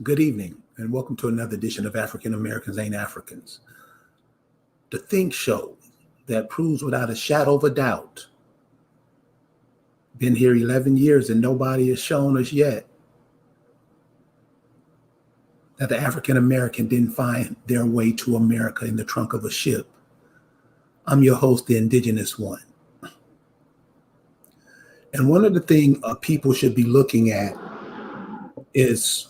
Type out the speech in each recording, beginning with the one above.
Good evening, and welcome to another edition of African Americans Ain't Africans, the think show that proves without a shadow of a doubt. Been here 11 years and nobody has shown us yet that the African American didn't find their way to America in the trunk of a ship. I'm your host, the Indigenous One. And one of the things people should be looking at is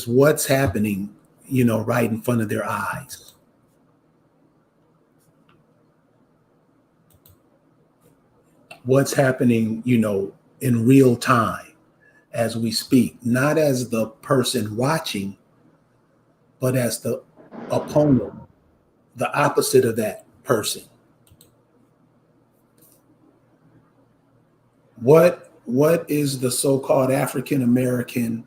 what's happening, right in front of their eyes. What's happening, in real time as we speak, not as the person watching, but as the opponent, the opposite of that person. What is the so-called African American,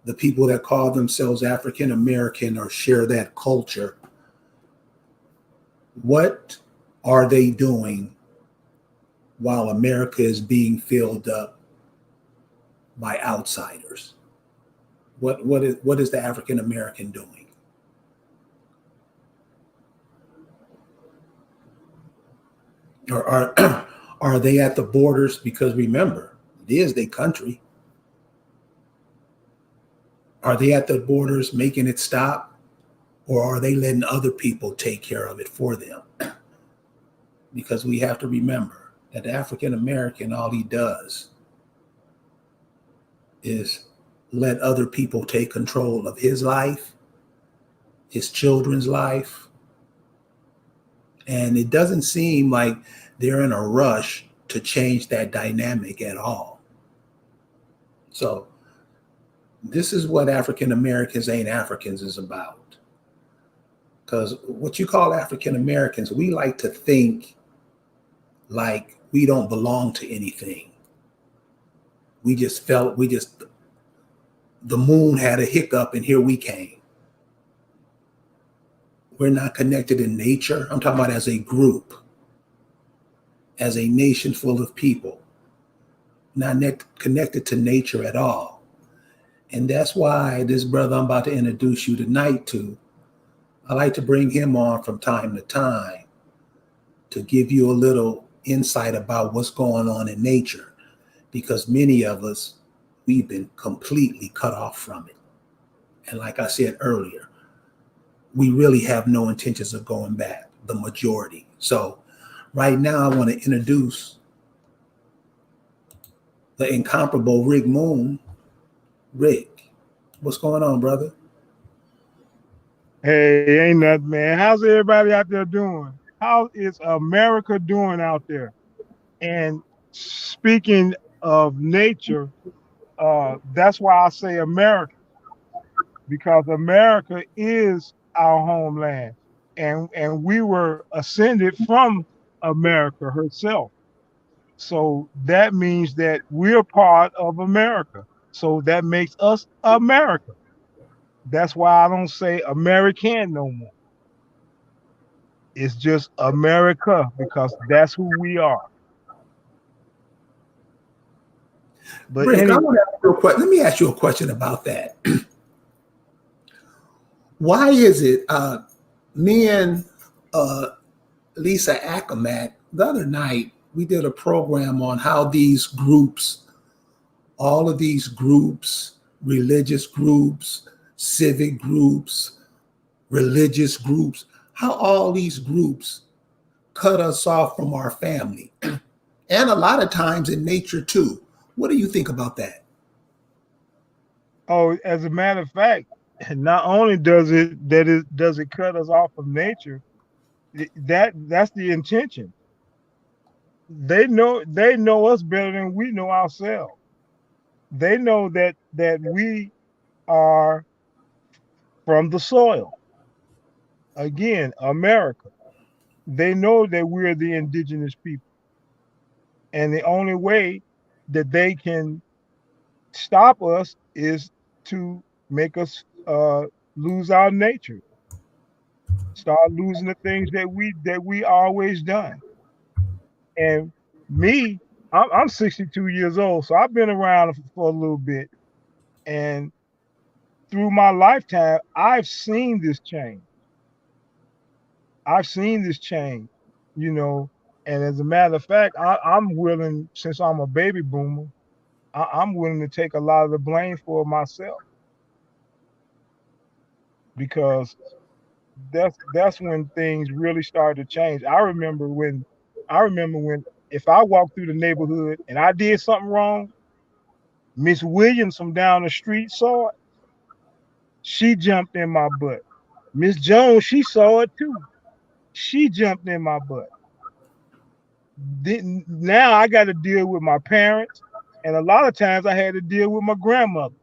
the people that call themselves African American or share that culture? What are they doing while America is being filled up by outsiders? What is the African American doing? Or are they at the borders? Because remember, it is their country. Are they at the borders making it stop? Or are they letting other people take care of it for them? Because we have to remember that the African American, all he does is let other people take control of his life, his children's life. And it doesn't seem like they're in a rush to change that dynamic at all. So this is what African Americans Ain't Africans is about. Because what you call African Americans, we like to think like we don't belong to anything. The moon had a hiccup and here we came. We're not connected in nature. I'm talking about as a group, as a nation full of people, not connected to nature at all. And that's why this brother I'm about to introduce you tonight to, I like to bring him on from time to time to give you a little insight about what's going on in nature, because many of us, we've been completely cut off from it. And like I said earlier, we really have no intentions of going back, the majority. So right now I want to introduce the incomparable Rick Moon. Rick, what's going on, brother? Hey, ain't nothing, man. How's everybody out there doing? How is America doing out there? And speaking of nature, that's why I say America, because America is our homeland. And we were ascended from America herself. So that means that we're part of America. So that makes us America. That's why I don't say American no more. It's just America because that's who we are. But Rick, anyway, let me ask you a question about that. Why is it me and Lisa Ackermack the other night, we did a program on how these groups, all of these groups, religious groups, civic groups, religious groups, how all these groups cut us off from our family. And a lot of times in nature too. What do you think about that? oh, as a matter of fact, not only does it cut us off of nature, that's the intention. They know us better than we know ourselves. They know that we are from the soil. Again, America. They know that we're the indigenous people. And the only way that they can stop us is to make us lose our nature, start losing the things that we always done. And me, I'm 62 years old, so I've been around for a little bit, and through my lifetime, I've seen this change. I've seen this change, you know. And as a matter of fact, I'm willing, since I'm a baby boomer, I'm willing to take a lot of the blame for myself, because that's when things really started to change. I remember when if I walked through the neighborhood and I did something wrong, Miss Williams from down the street saw it. She jumped in my butt. Miss Jones, she saw it too. She jumped in my butt. Now I got to deal with my parents, and a lot of times I had to deal with my grandmother.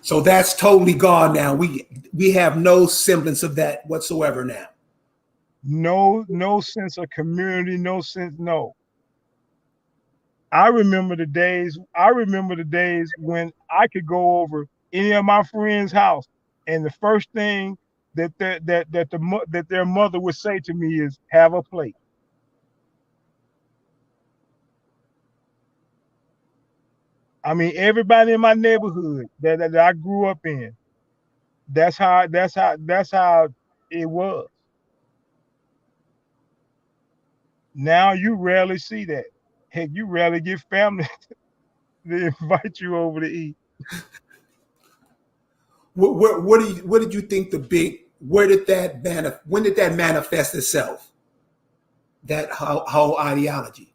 So that's totally gone now. We have no semblance of that whatsoever now. No sense of community, no sense, no. I remember the days when I could go over any of my friends' house, and the first thing that their mother would say to me is, "Have a plate." I mean, everybody in my neighborhood that I grew up in, that's how it was. Now you rarely see that. Heck, you rarely get family to invite you over to eat. What did you think the big? Where did that when did that manifest itself? That whole ideology.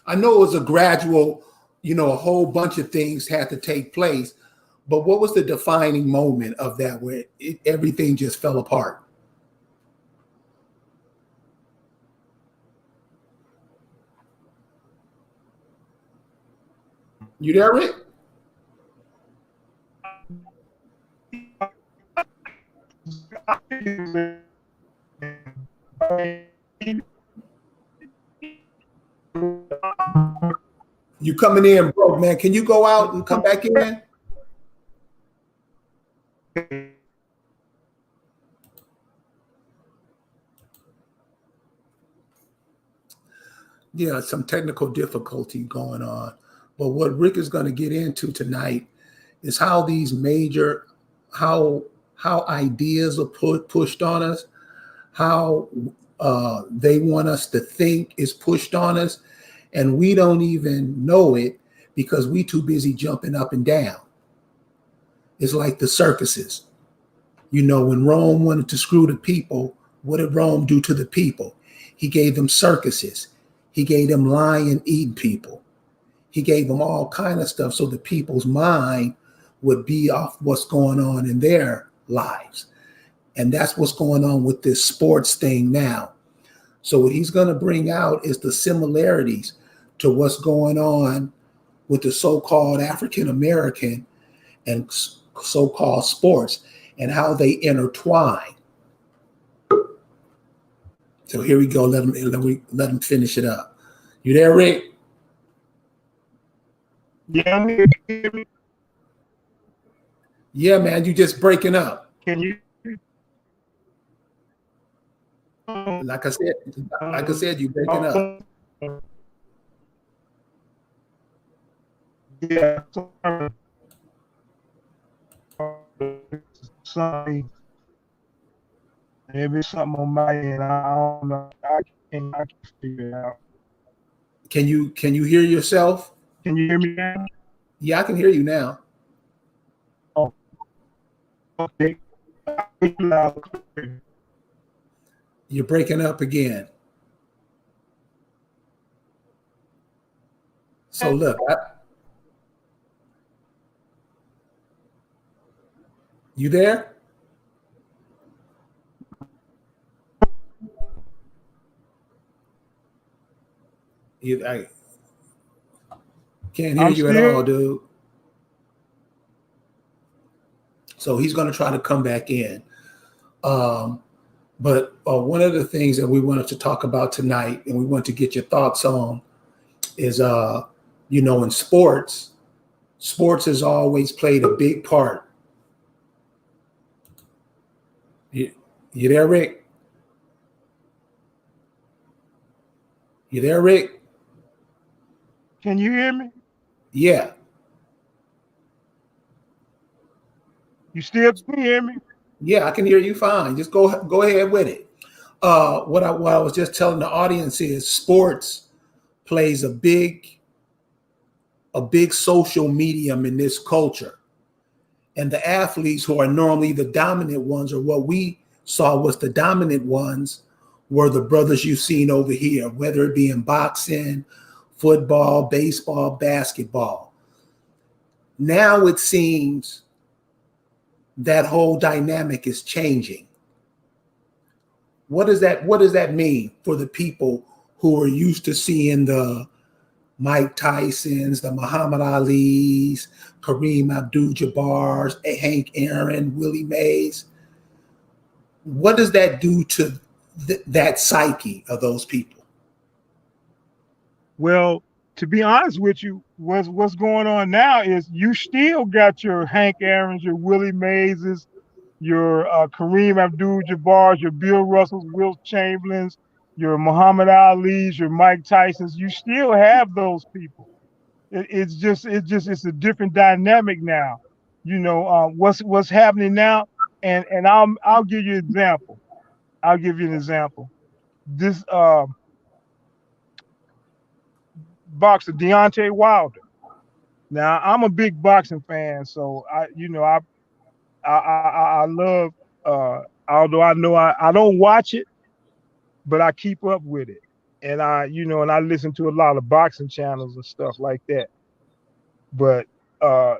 I know it was a gradual, a whole bunch of things had to take place, but what was the defining moment of that where everything just fell apart? You there, Rick? You coming in broke, man. Can you go out and come back in? Yeah, some technical difficulty going on. But what Rick is going to get into tonight is how these major, how ideas are pushed on us, how they want us to think is pushed on us, and we don't even know it because we too busy jumping up and down. It's like the circuses. When Rome wanted to screw the people, what did Rome do to the people? He gave them circuses. He gave them lion eating people. He gave them all kind of stuff so the people's mind would be off what's going on in their lives. And that's what's going on with this sports thing now. So what he's going to bring out is the similarities to what's going on with the so-called African American and so-called sports and how they intertwine. So here we go. Let him finish it up. You there, Rick? Yeah, Yeah, man. You just breaking up. can you? Like I said, you breaking up. Yeah, sorry. Maybe something on my end. I don't know. I can figure it out. Can you hear yourself? Can you hear me now? Yeah, I can hear you now. Oh, okay. You're breaking up again. So look, you there? I can't hear you at all, dude. So he's going to try to come back in. But one of the things that we wanted to talk about tonight, and we want to get your thoughts on, is in sports has always played a big part. You there, Rick? You there, Rick? Can you hear me? Yeah. You still can hear me? Yeah, I can hear you fine. Just go ahead with it. What I was just telling the audience is sports plays a big social medium in this culture. And the athletes who are normally the dominant ones, or what we saw was the dominant ones, were the brothers you've seen over here, whether it be in boxing, football, baseball, basketball. Now it seems that whole dynamic is changing. What does that mean for the people who are used to seeing the Mike Tysons, the Muhammad Alis, Kareem Abdul-Jabbar's, Hank Aaron, Willie Mays? What does that do to that psyche of those people? Well, to be honest with you, what's going on now is you still got your Hank Aaron's, your Willie Mays', your Kareem Abdul-Jabbar's, your Bill Russells, Will Chamberlains, your Muhammad Ali's, your Mike Tyson's. You still have those people. It's a different dynamic now. You know what's happening now, and I'll give you an example. I'll give you an example. This boxer Deontay Wilder. Now I'm a big boxing fan, so I love. Although I know I don't watch it, but I keep up with it, and I listen to a lot of boxing channels and stuff like that. But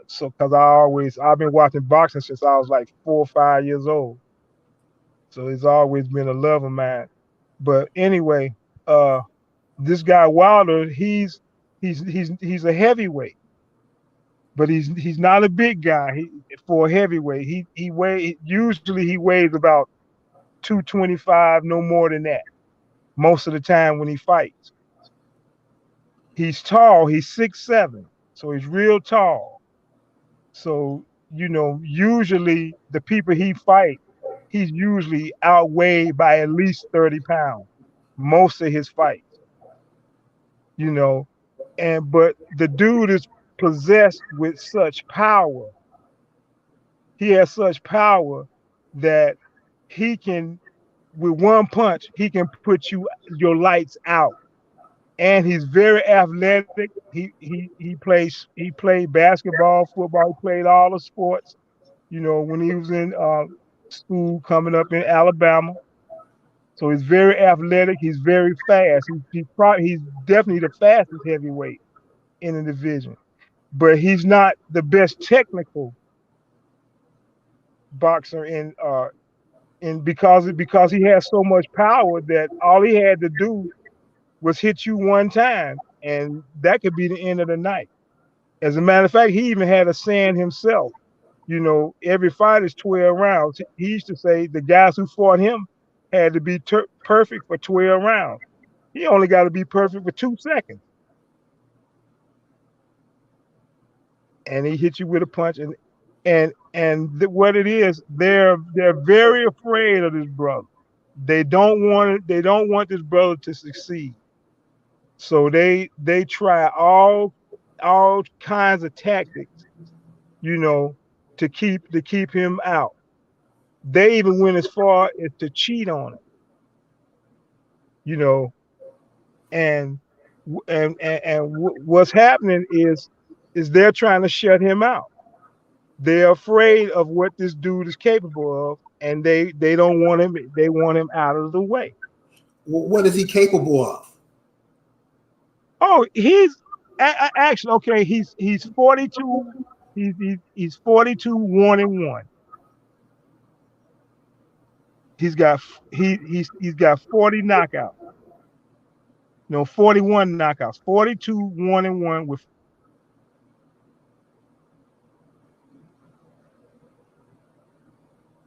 so because I've been watching boxing since I was like 4 or 5 years old, so it's always been a love of mine. But anyway, this guy Wilder, he's a heavyweight, but he's not a big guy. For a heavyweight, he weighs about 225, no more than that. Most of the time when he fights, he's tall. He's 6'7", so he's real tall. So usually the people he fight, he's usually outweighed by at least 30 pounds. Most of his fights, but the dude is possessed with such power. He has such power that he can, with one punch, he can put your lights out. And he's very athletic. He played basketball, football. He played all the sports. When he was in school, coming up in Alabama. So he's very athletic. He's very fast. He's definitely the fastest heavyweight in the division. But he's not the best technical boxer because he has so much power that all he had to do was hit you one time, and that could be the end of the night. As a matter of fact, he even had a saying himself. Every fight is 12 rounds. He used to say the guys who fought him had to be perfect for 12 rounds. He only got to be perfect for 2 seconds. And he hit you with a punch, what it is, they're very afraid of this brother. They don't want this brother to succeed. So they try all kinds of tactics, to keep him out. They even went as far as to cheat on him, and what's happening is they're trying to shut him out. They're afraid of what this dude is capable of, and they don't want him. They want him out of the way. What is he capable of? Oh, he's actually okay. He's 42. He's 42, 1-1. He's got 40 knockouts. 41 knockouts. 42, 1-1 with.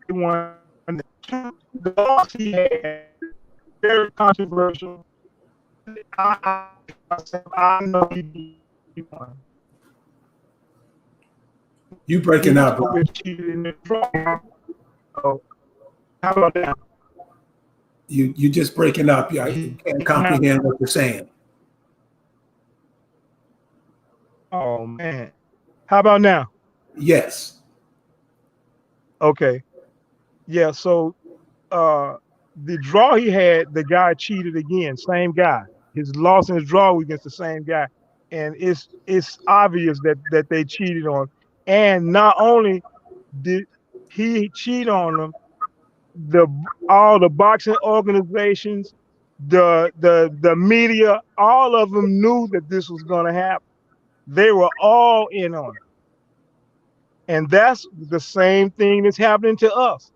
One, the loss he had, very controversial. I know he won. You breaking up? Oh, how about that? You just breaking up. I can't comprehend what you're saying. Oh man. How about now? Yes. Okay. Yeah, so the draw he had, the guy cheated again, same guy. His loss in his draw was against the same guy. And it's obvious that they cheated on. And not only did he cheat on them, the all the boxing organizations, the media, all of them knew that this was gonna happen. They were all in on it. And that's the same thing that's happening to us.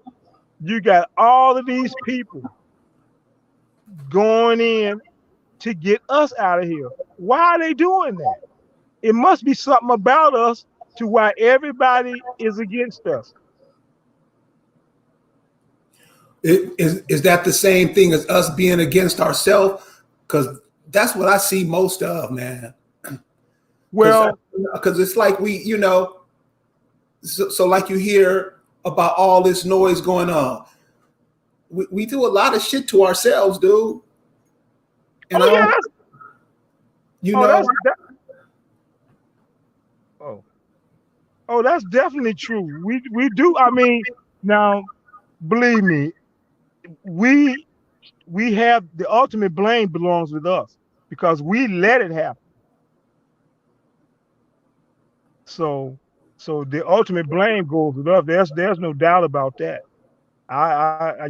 You got all of these people going in to get us out of here. Why are they doing that? It must be something about us to why everybody is against us. Is that the same thing as us being against ourselves? Because that's what I see most of, man. Well, Because it's like so like you hear about all this noise going on. We do a lot of shit to ourselves, dude. And oh yeah, that's, you oh know, that's that, oh oh that's definitely true. We do. I mean, now believe me, we we have the ultimate blame belongs with us because we let it happen. So so the ultimate blame goes with us. There's no doubt about that.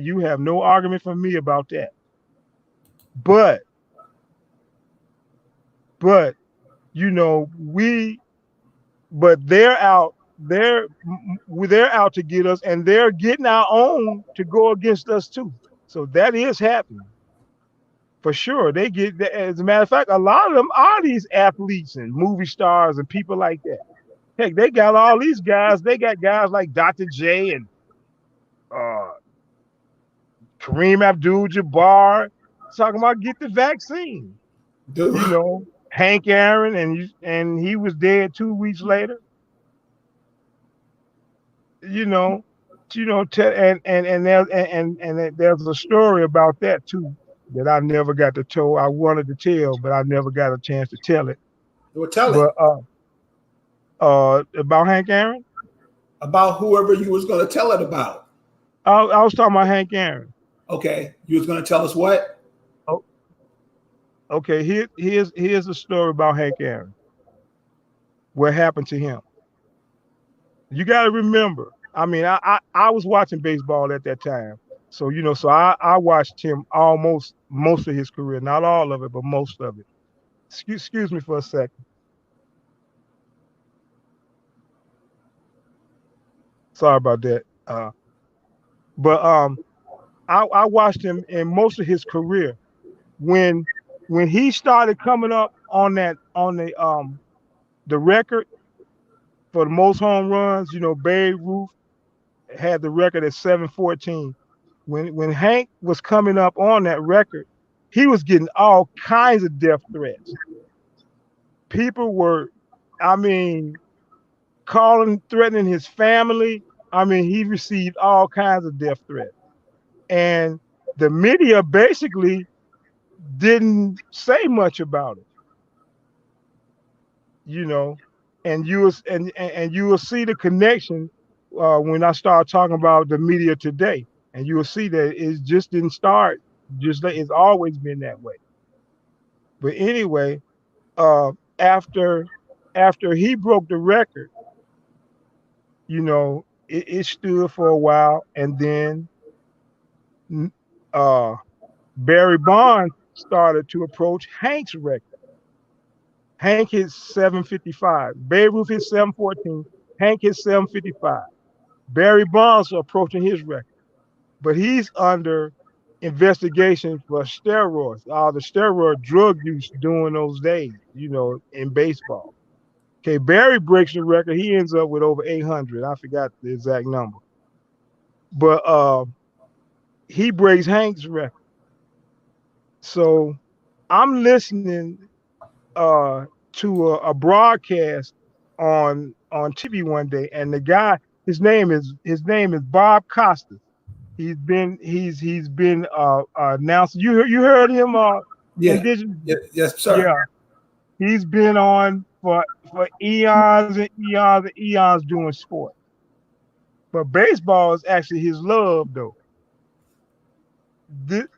You have no argument from me about that. But but you know we but they're out to get us, and they're getting our own to go against us too. So that is happening for sure. They get, as a matter of fact, a lot of them are these athletes and movie stars and people like that. Heck, they got all these guys. They got guys like Dr. J and uh, Kareem Abdul-Jabbar talking about get the vaccine. dude. You know, Hank Aaron, and he was dead 2 weeks later. You know, there's a story about that too that I never got to tell. I wanted to tell, but I never got a chance to tell it. Well, tell it But about Hank Aaron, about whoever you was going to tell it about. I was talking about Hank Aaron. Okay, you was going to tell us what? Oh, okay. Here's a story about Hank Aaron. What happened to him? You got to remember. I mean, I was watching baseball at that time, so so I watched him almost most of his career, not all of it, but most of it. Excuse me for a second. Sorry about that. But I watched him in most of his career. When when he started coming up on the record for the most home runs, Babe Ruth had the record at 714. When Hank was coming up on that record, he was getting all kinds of death threats. People were, I mean, calling, threatening his family. I mean, he received all kinds of death threats. And the media basically didn't say much about it, you know. And you will see the connection when I start talking about the media today, and you will see that it just didn't start just like it's always been that way. But anyway, uh, after after he broke the record, it stood for a while, and then uh, Barry Bonds started to approach Hank's record. Hank hit 755. Babe Ruth hit 714. Hank hit 755. Barry Bonds approaching his record, but he's under investigation for steroids, all the steroid drug use during those days, in baseball. Okay, Barry breaks the record. He ends up with over 800. I forgot the exact number, but he breaks Hank's record. So I'm listening to a broadcast on TV one day, and the guy, his name is Bob Costas. He's been announced. You heard him Yeah. indigenous. Yes, sir. Yeah, he's been on. for eons and eons and eons doing sport. But baseball is actually his love, though.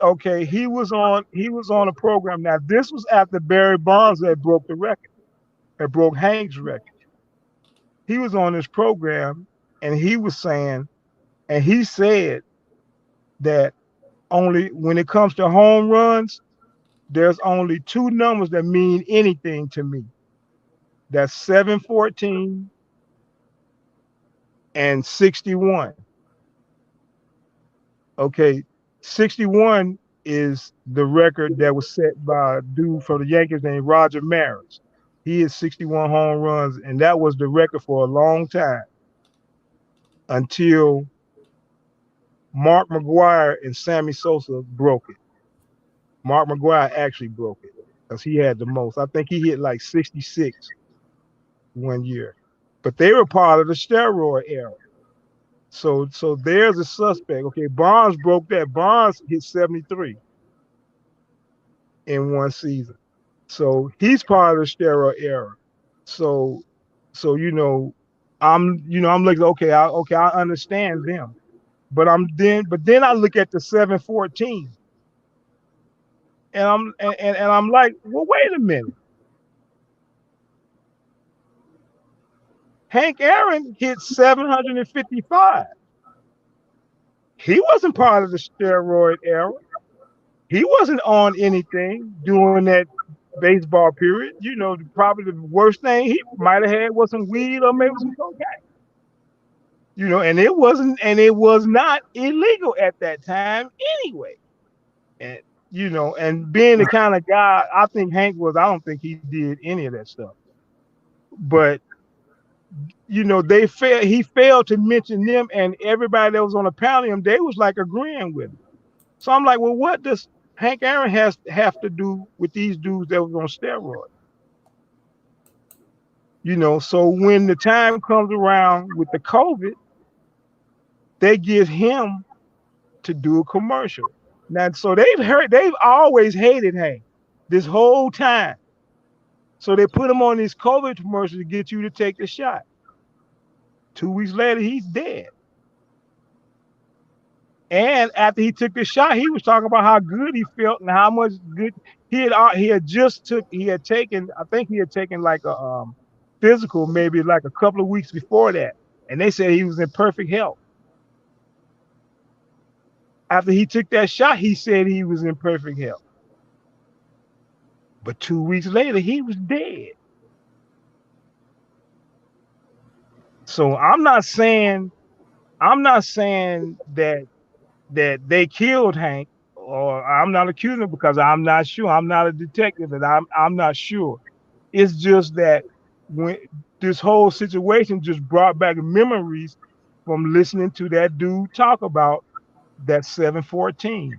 Okay, he was on a program. Now this was after Barry Bonds that broke the record, that broke Hank's record. He was on this program, and he was saying, and he said that only when it comes to home runs, there's only two numbers that mean anything to me. That's 714 and 61. Okay, 61 is the record that was set by a dude from the Yankees named Roger Maris. He had 61 home runs, and that was the record for a long time until Mark McGwire and Sammy Sosa broke it. Mark McGwire actually broke it because he had the most. I think he hit like 66 one year. But they were part of the steroid era. So there's a suspect. Okay, Bonds broke that. Bonds hit 73 in one season. So he's part of the steroid era. So I'm looking, okay, I understand them. But then I look at the 714 and I'm like, well, wait a minute. Hank Aaron hit 755. He wasn't part of the steroid era. He wasn't on anything during that baseball period. Probably the worst thing he might have had was some weed or maybe some cocaine. And it was not illegal at that time anyway. And and being the kind of guy I think Hank was, I don't think he did any of that stuff. But he failed to mention them, and everybody that was on the panel, they was like agreeing with him. So I'm like, well, what does Hank Aaron have to do with these dudes that was on steroids? So when the time comes around with the COVID, they give him to do a commercial. Now, so they've always hated Hank this whole time. So they put him on this COVID commercial to get you to take the shot. 2 weeks later, he's dead. And after he took the shot, he was talking about how good he felt and how much good he had taken. I think he had taken like a physical maybe like a couple of weeks before that, and they said he was in perfect health. After he took that shot, he said he was in perfect health. But 2 weeks later, he was dead. So I'm not saying that they killed Hank, or I'm not accusing him because I'm not sure. I'm not a detective, and I'm not sure. It's just that when this whole situation just brought back memories from listening to that dude talk about that 714.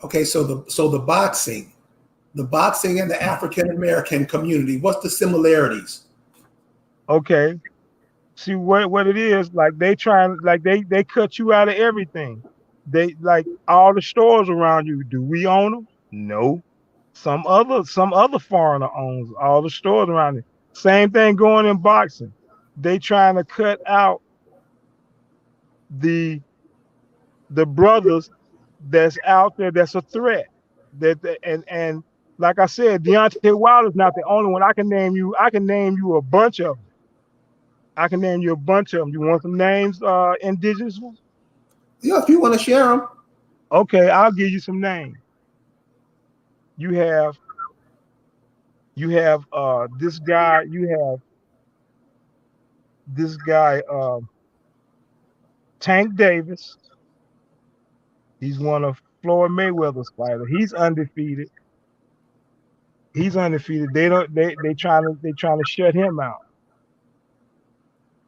Okay, so the boxing and the African American community, what's the similarities? Okay. See what it is, like they cut you out of everything. They like all the stores around you. Do we own them? No. Some other foreigner owns all the stores around it. Same thing going in boxing. They trying to cut out the brothers that's out there that's a threat. And like I said, Deontay Wilder's not the only one. I can name you a bunch of them. You want some names, indigenous ones? Yeah, if you want to share them. Okay, I'll give you some names. You have this guy. Tank Davis. He's one of Floyd Mayweather's fighters. He's undefeated. They trying to shut him out.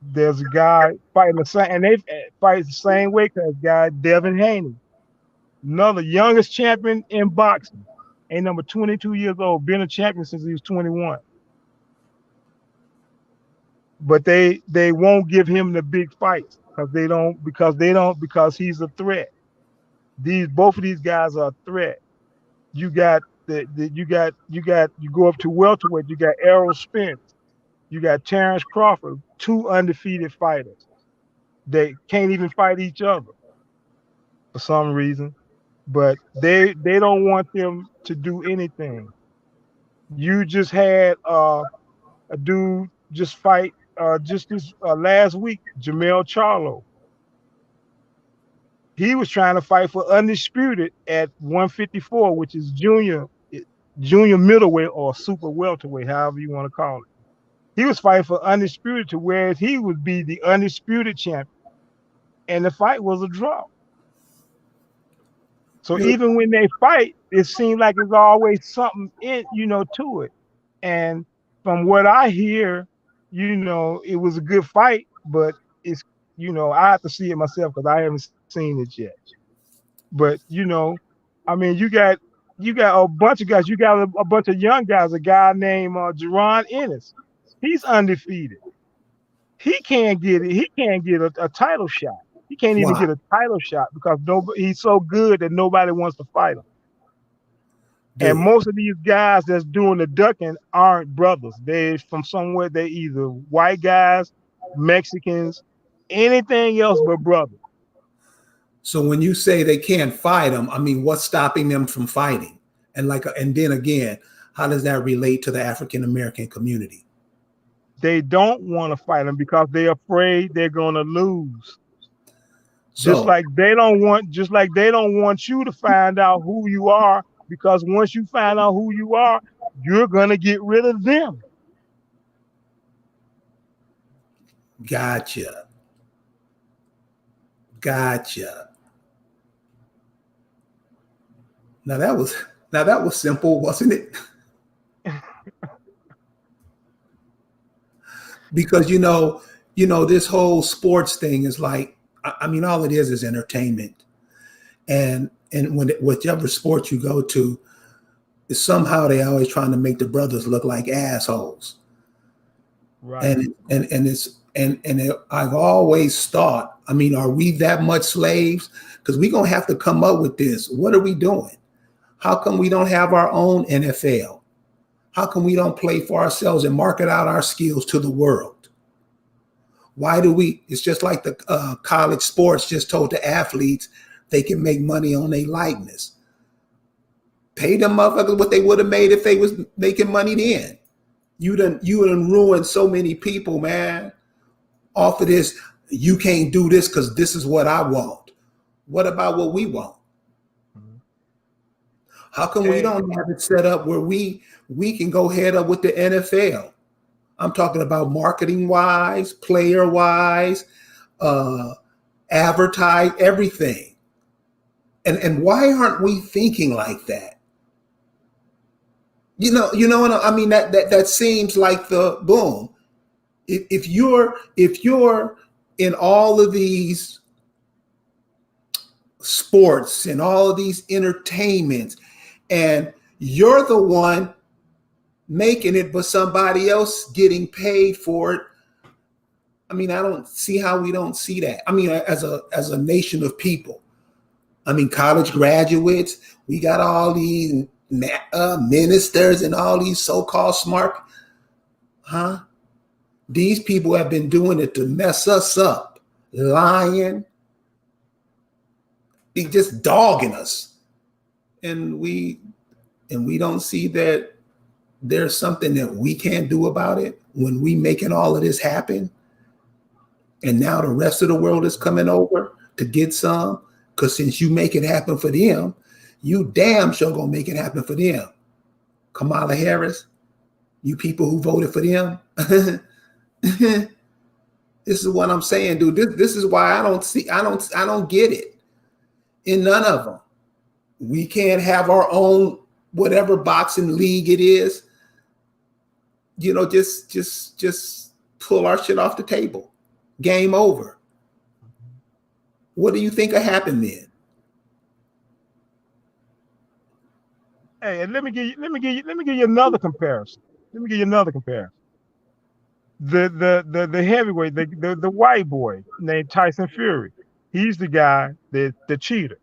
There's a guy fighting the same, and they fight the same way. Because guy Devin Haney, another youngest champion in boxing, ain't number 22 years old, been a champion since he was 21. But they won't give him the big fights because he's a threat. Both of these guys are a threat. You got You go up to welterweight. You got Errol Spence. You got Terrence Crawford, two undefeated fighters. They can't even fight each other for some reason, but they don't want them to do anything. You just had a dude just fight just this last week, Jamel Charlo. He was trying to fight for undisputed at 154, which is junior middleweight or super welterweight, however you want to call it. He was fighting for undisputed to where he would be the undisputed champion, and the fight was a draw. So even when they fight, it seems like there's always something to it. And from what I hear, it was a good fight, but it's I have to see it myself because I haven't seen it yet. But I mean, you got a bunch of guys. You got a bunch of young guys. A guy named Jaron Ennis. He's undefeated. He can't get it. He can't get a title shot. He can't even get a title shot because he's so good that nobody wants to fight him. Dude. And most of these guys that's doing the ducking aren't brothers. They're from somewhere. They're either white guys, Mexicans, anything else but brothers. So when you say they can't fight them, I mean, what's stopping them from fighting? And then again, how does that relate to the African American community? They don't want to fight them because they're afraid they're going to lose. Just like they don't want you to find out who you are, because once you find out who you are, you're going to get rid of them. Gotcha. Now that was simple, wasn't it? Because this whole sports thing is like, I mean, all it is entertainment, and whichever sport you go to, is somehow they always trying to make the brothers look like assholes. Right. And I've always thought, I mean, are we that much slaves? Because we're gonna have to come up with this. What are we doing? How come we don't have our own NFL? How come we don't play for ourselves and market out our skills to the world? Why do we? It's just like the college sports just told the athletes they can make money on their likeness. Pay them motherfuckers what they would have made if they was making money then. You done ruined so many people, man. Off of this, you can't do this because this is what I want. What about what we want? How come we don't have it set up where we can go head up with the NFL? I'm talking about marketing wise, player wise, advertise everything. And why aren't we thinking like that? You know what I mean? That seems like the boom. If you're in all of these sports and all of these entertainments, and you're the one making it, but somebody else getting paid for it. I mean, I don't see how we don't see that. I mean, as a nation of people, I mean, college graduates, we got all these ministers and all these so-called smart, These people have been doing it to mess us up, lying, just dogging us, and we don't see that there's something that we can't do about it when we making all of this happen. And now the rest of the world is coming over to get some, because since you make it happen for them, you damn sure gonna make it happen for them. Kamala Harris, you people who voted for them. This is what I'm saying, dude. This is why I don't get it in none of them. We can't have our own whatever boxing league it is. Just pull our shit off the table. Game over. What do you think will happen then? Hey, and let me give you another comparison. The heavyweight, the white boy named Tyson Fury. He's the guy, the cheater.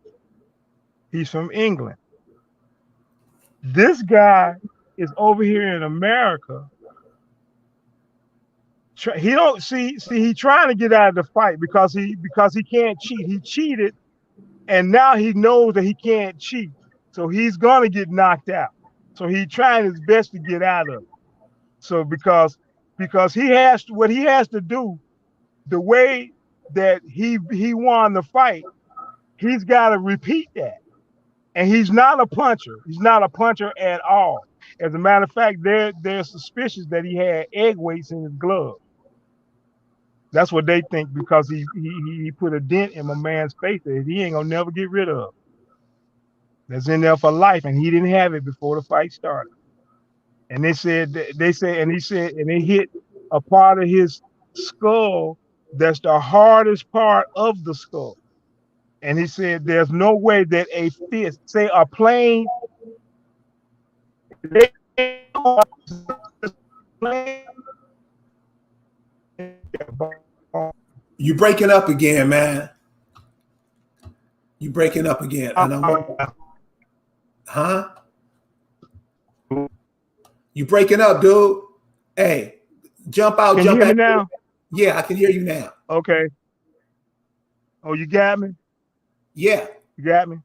He's from England. This guy is over here in America. He don't see he trying to get out of the fight because he can't cheat. He cheated, and now he knows that he can't cheat, so he's gonna get knocked out. So he's trying his best to get out of it. So because he has to, what he has to do, the way that he won the fight, he's got to repeat that. And he's not a puncher. He's not a puncher at all. As a matter of fact, they're suspicious that he had egg weights in his glove. That's what they think because he put a dent in my man's face that he ain't gonna never get rid of. That's in there for life, and he didn't have it before the fight started. And they said, and he said, and it hit a part of his skull that's the hardest part of the skull. And he said, there's no way that a fist, say a plane, You breaking up again, man. You breaking up again. And huh? You breaking up, dude. Hey, jump out, Can jump you hear back. me now? Yeah, I can hear you now. Okay. Oh, you got me? Yeah. You got me?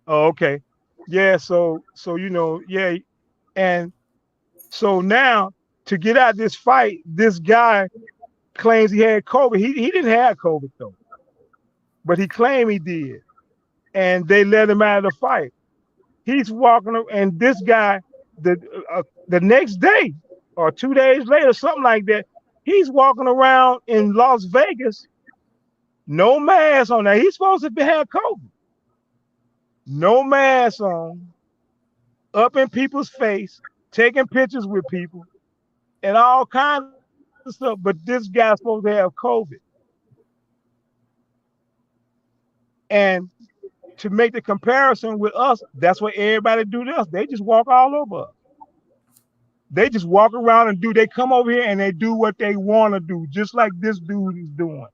Oh, okay. Yeah, so yeah. And so now to get out this fight, this guy claims he had COVID. He didn't have COVID though, but he claimed he did. And they let him out of the fight. He's walking, and this guy, the next day or 2 days later, something like that, he's walking around in Las Vegas, no mask on. Now he's supposed to have COVID, no mask on, up in people's face, taking pictures with people, and all kinds of stuff. But this guy's supposed to have COVID, and to make the comparison with us, that's what everybody do to us. They just walk all over us. They just walk around and they come over here and they do what they want to do, just like this dude is doing.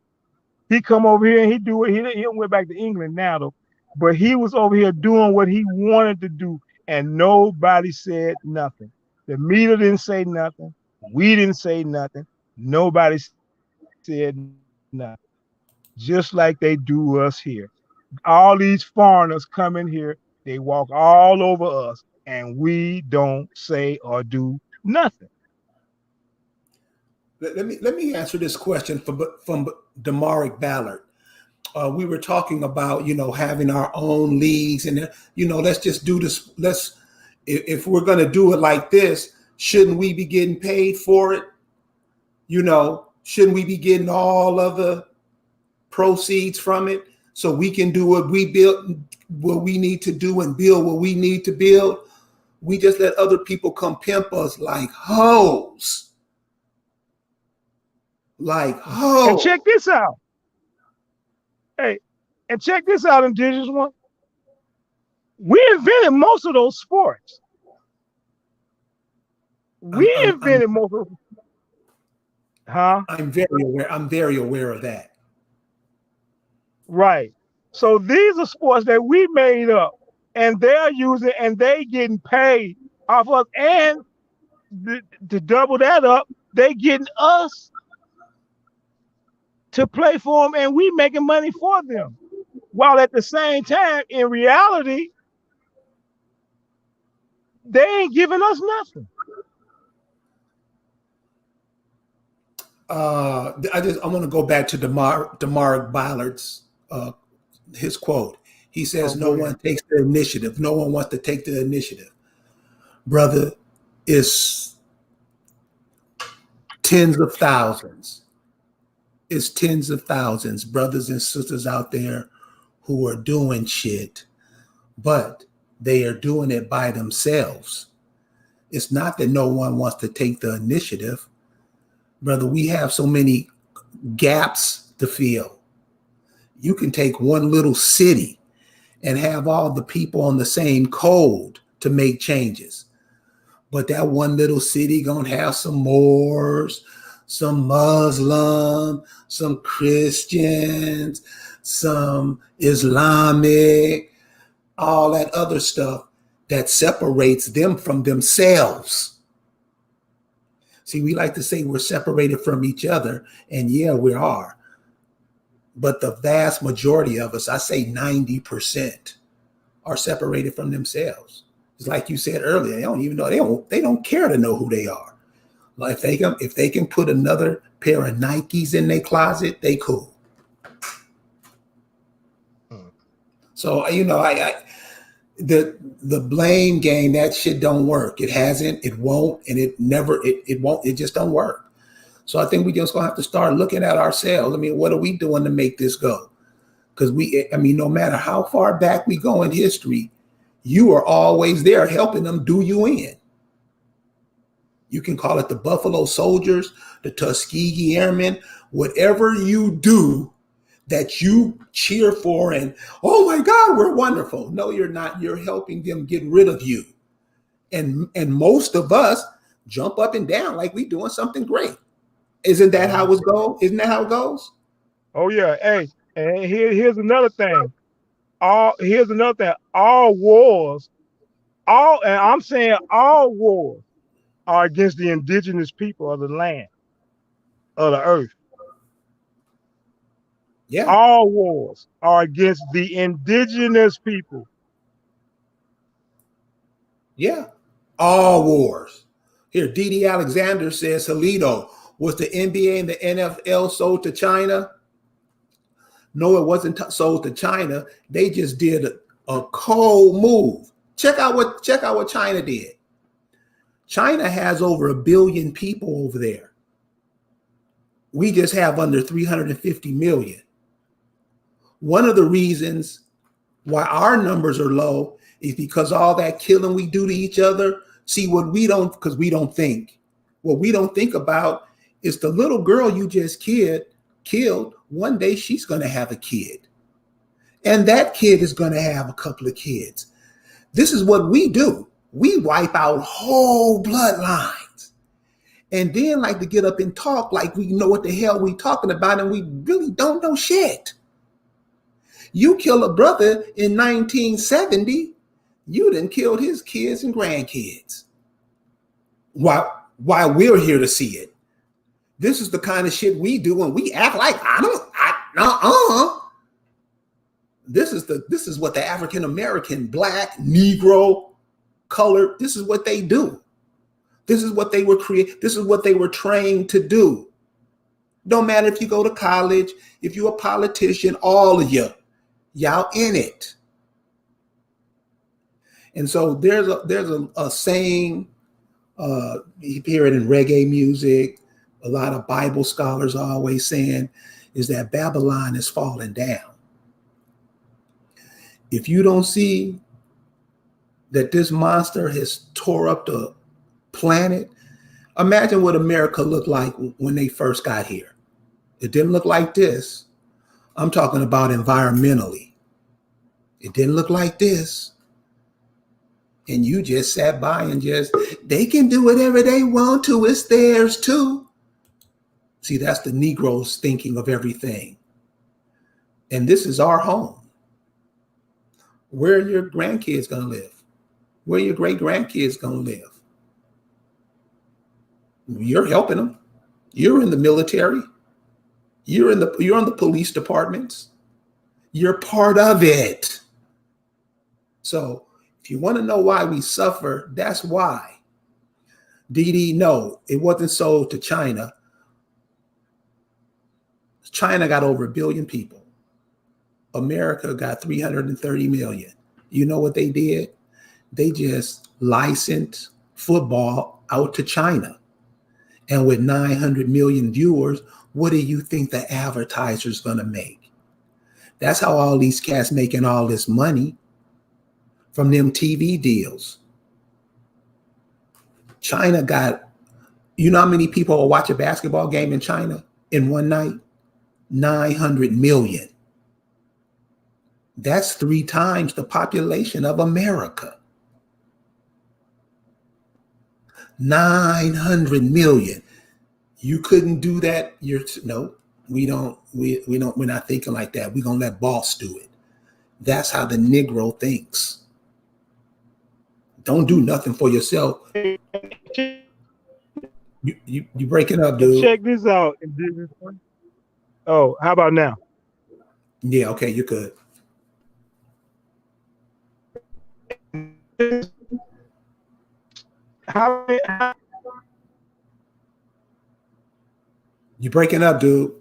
He come over here and he do it. He went back to England now though, but he was over here doing what he wanted to do, and nobody said nothing. The media didn't say nothing. We didn't say nothing. Nobody said nothing. Just like they do us here. All these foreigners come in here, they walk all over us, and we don't say or do nothing. Let me answer this question from Demaric Ballard. We were talking about having our own leagues, and let's just do this. If we're going to do it like this, shouldn't we be getting paid for it? Shouldn't we be getting all of the proceeds from it? So we can do what we build, what we need to do, and build what we need to build. We just let other people come pimp us like hoes. Like hoes. And check this out. Hey, and check this out, Indigenous One. We invented most of those sports. We invented most of them. Huh? I'm very aware of that. Right. So these are sports that we made up, and they're using, and they getting paid off us. And to double that up, they getting us to play for them, and we making money for them. While at the same time, in reality, they ain't giving us nothing. I want to go back to Demaric Ballard's his quote. He says, "No one takes the initiative. No one wants to take the initiative." Brother, it's tens of thousands. It's tens of thousands, brothers and sisters out there who are doing shit, but they are doing it by themselves. It's not that no one wants to take the initiative. Brother, we have so many gaps to fill. You can take one little city and have all the people on the same code to make changes. But that one little city gonna have some Moors, some Muslim, some Christians, some Islamic, all that other stuff that separates them from themselves. See, we like to say we're separated from each other, and yeah, we are. But the vast majority of us, I say 90%, are separated from themselves. It's like you said earlier, they don't even know, they don't care to know who they are. Like if they can put another pair of Nikes in their closet, they cool. So, you know, the blame game, that shit don't work. It hasn't, it won't, and it never, it won't, it just don't work. So I think we just gonna have to start looking at ourselves. I mean, what are we doing to make this go? Because no matter how far back we go in history, you are always there helping them do you in. You can call it the Buffalo Soldiers, the Tuskegee Airmen, whatever you do that you cheer for and, oh my God, we're wonderful. No, you're not. You're helping them get rid of you. And most of us jump up and down like we doing something great. Isn't that how it goes? Isn't that how it goes? Oh yeah. Hey, and here's another thing. All wars, and I'm saying all wars are against the indigenous people of the land, of the earth. Yeah. All wars are against the indigenous people. Yeah. All wars. Here, Dede Alexander says, Alito, was the NBA and the NFL sold to China? No, it wasn't sold to China. They just did a cold move. Check out what China did. China has over 1 billion people over there. We just have under 350 million. One of the reasons why our numbers are low is because all that killing we do to each other. See, what we don't think about is the little girl you just killed. One day she's going to have a kid. And that kid is going to have a couple of kids. This is what we do. We wipe out whole bloodlines. And then like to get up and talk like we know what the hell we talking about, and we really don't know shit. You kill a brother in 1970, you done killed his kids and grandkids. While we're here to see it. This is the kind of shit we do, and we act like This is what the African American, Black, Negro, colored, this is what they do. This is what they were this is what they were trained to do. Don't matter if you go to college, if you're a politician, all of y'all in it. And so there's a saying, you hear it in reggae music, a lot of Bible scholars are always saying, is that Babylon is falling down. If you don't see that this monster has tore up the planet, imagine what America looked like when they first got here. It didn't look like this. I'm talking about environmentally. It didn't look like this. And you just sat by and they can do whatever they want to. It's theirs too. See, that's the Negroes thinking of everything. And this is our home. Where are your grandkids going to live? Where are your great grandkids going to live? You're helping them. You're in the military. You're on the police departments. You're part of it. So if you want to know why we suffer, that's why. Dede, no, it wasn't sold to China. China got over 1 billion people. America got 330 million. You know what they did? They just licensed football out to China. And with 900 million viewers, what do you think the advertiser's going to make? That's how all these cats making all this money from them TV deals. China got, you know how many people will watch a basketball game in China in one night? 900 million. That's 3 times the population of America. 900 million. You couldn't do that. We're not thinking like that. We're going to let boss do it. That's how the Negro thinks. Don't do nothing for yourself. You breaking up, dude. Check this out. Oh, how about now? Yeah, okay, you could. How You breaking up, dude.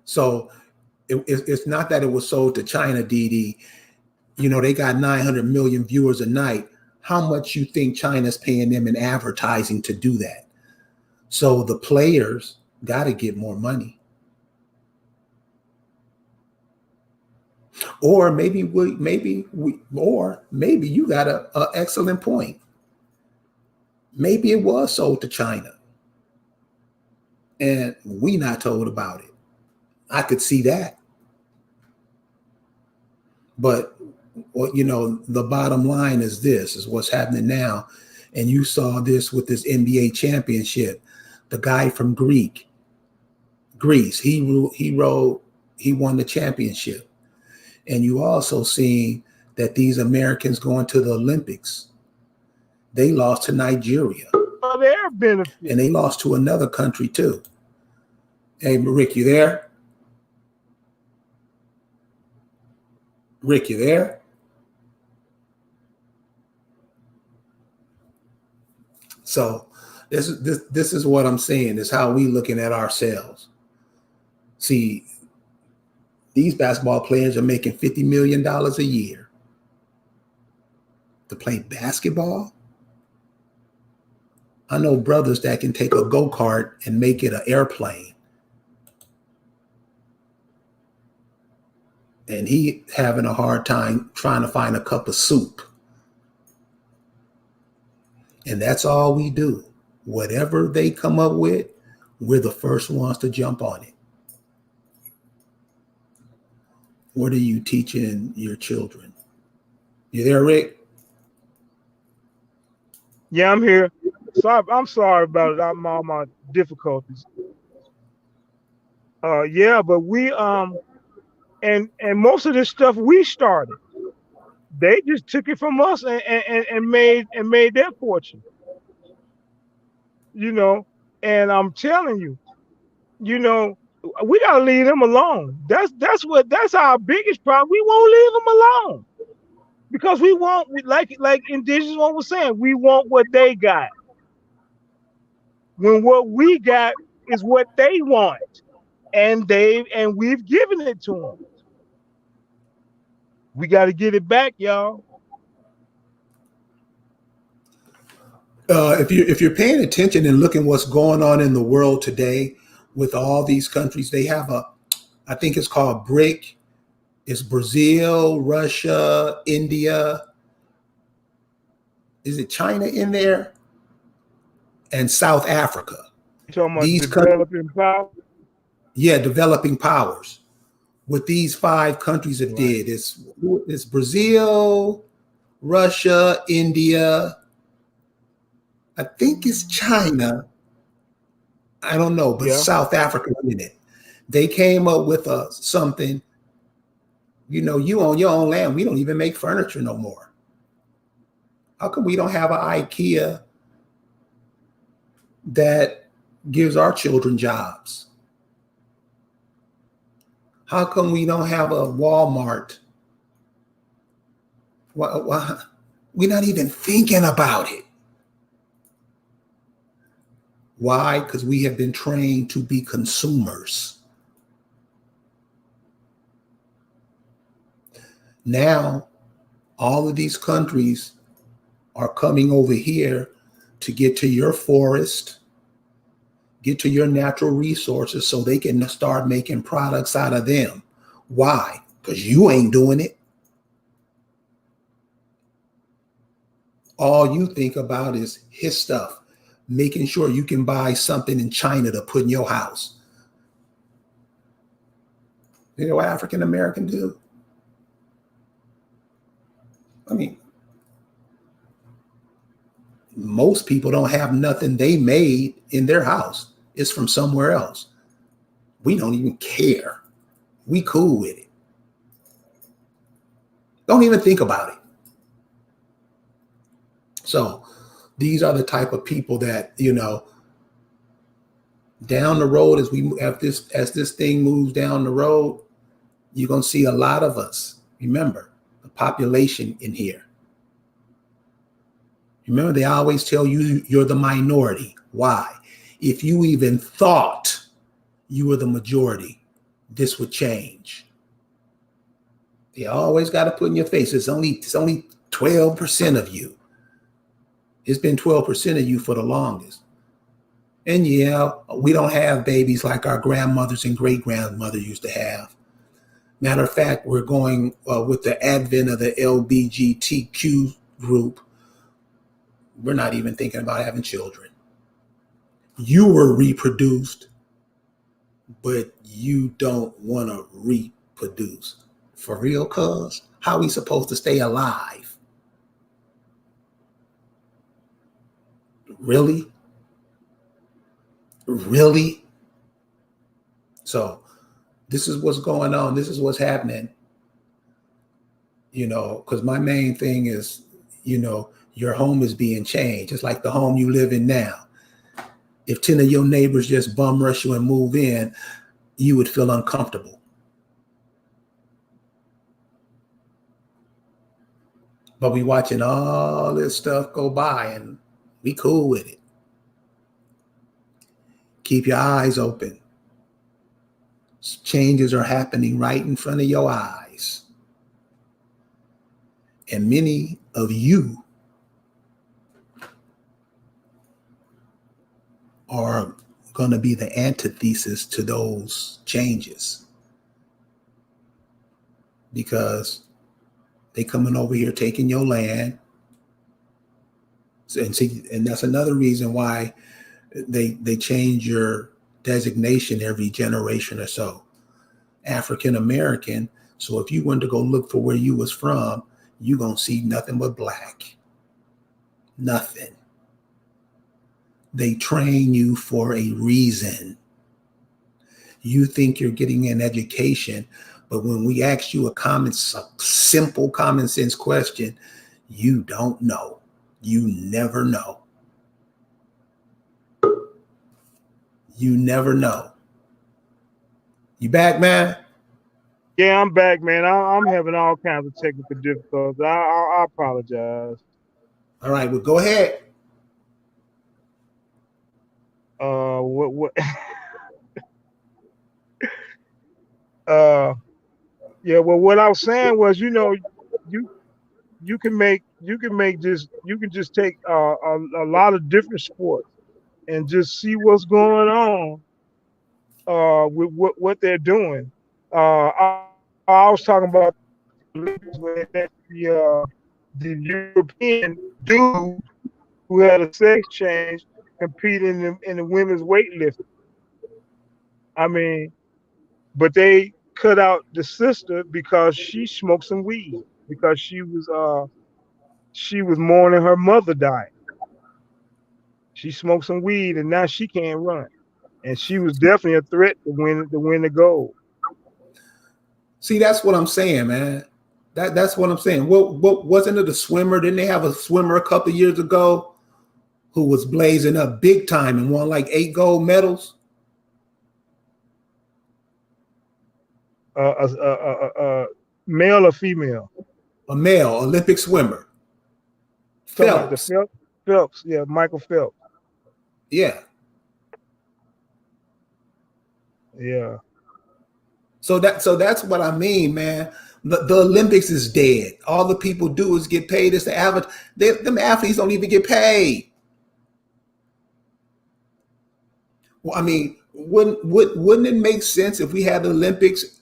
So it's not that it was sold to China, DD. You know, they got 900 million viewers a night. How much you think China's paying them in advertising to do that? So the players got to get more money. Or maybe you got an excellent point. Maybe it was sold to China and we not told about it. I could see that. But you know, the bottom line is this is what's happening now. And you saw this with this NBA championship. The guy from Greece, he won the championship. And you also seen that these Americans going to the Olympics, they lost to Nigeria. their benefit. And they lost to another country too. Hey, Rick, you there? Rick, you there? So this is what I'm saying, is how we looking at ourselves. See, these basketball players are making $50 million a year to play basketball. I know brothers that can take a go-kart and make it an airplane. And he having a hard time trying to find a cup of soup. And that's all we do. Whatever they come up with, we're the first ones to jump on it. What are you teaching your children? You there, Rick? Yeah, I'm here. I'm sorry about it. I'm all my difficulties. Yeah, but we and most of this stuff we started. They just took it from us and made their fortune. You know, and I'm telling you, you know, we gotta leave them alone. That's our biggest problem. We won't leave them alone because we want, like Indigenous one was saying, we want what they got. When what we got is what they want, and we've given it to them. We got to get it back, y'all. If you're paying attention and looking what's going on in the world today with all these countries, they have I think it's called BRIC. It's Brazil, Russia, India. Is it China in there? And South Africa. You talking about these developing powers? Yeah, developing powers. What these 5 countries have did is Brazil, Russia, India. I think it's China. I don't know, but South Africa in it. They came up with something. You know, you own your own land. We don't even make furniture no more. How come we don't have an IKEA that gives our children jobs? How come we don't have a Walmart? Why? We're not even thinking about it. Why? Because we have been trained to be consumers. Now, all of these countries are coming over here to get to your forest, get to your natural resources so they can start making products out of them. Why? Because you ain't doing it. All you think about is his stuff, making sure you can buy something in China to put in your house. You know what African American do? I mean, most people don't have nothing they made in their house. It's from somewhere else. We don't even care. We cool with it. Don't even think about it. So these are the type of people that, you know, down the road, as this thing moves down the road, you're gonna see a lot of us. Remember the population in here. Remember, they always tell you you're the minority. Why? If you even thought you were the majority, this would change. They always got to put in your face, it's only 12% of you. It's been 12% of you for the longest. And yeah, we don't have babies like our grandmothers and great grandmother used to have. Matter of fact, we're going with the advent of the LGBTQ group. We're not even thinking about having children. You were reproduced, but you don't want to reproduce. For real, cuz? How are we supposed to stay alive? Really? Really? So this is what's going on. This is what's happening. You know, because my main thing is, you know, your home is being changed. It's like the home you live in now. If 10 of your neighbors just bum rush you and move in, you would feel uncomfortable. But we watching all this stuff go by and we cool with it. Keep your eyes open. Changes are happening right in front of your eyes. And many of you are going to be the antithesis to those changes, because they coming over here taking your land. And see, and that's another reason why they change your designation every generation or so. African American. So if you went to go look for where you was from, you gonna see nothing but black. Nothing. They train you for a reason. You think you're getting an education, but when we ask you a simple common sense question, you don't know. You never know. You never know. You back, man? Yeah, I'm back, man. I'm having all kinds of technical difficulties. I apologize. All right, well, go ahead. What? Yeah. Well, what I was saying was, you know, you can just take a lot of different sports and just see what's going on with what they're doing. I was talking about the European dude who had a sex change competing in the women's weightlifting. I mean, but they cut out the sister because she smoked some weed because she was mourning her mother dying. She smoked some weed and now she can't run. And she was definitely a threat to win the gold. See, that's what I'm saying, man. That's what I'm saying. What wasn't it a swimmer? Didn't they have a swimmer a couple of years ago who was blazing up big time and won like 8 gold medals? Male or female? A male Olympic swimmer. Phelps. Phelps, yeah, Michael Phelps. Yeah. Yeah. So that's what I mean, man. The Olympics is dead. All the people do is get paid. It's the average. Them athletes don't even get paid. Well, I mean, wouldn't it make sense if we had the Olympics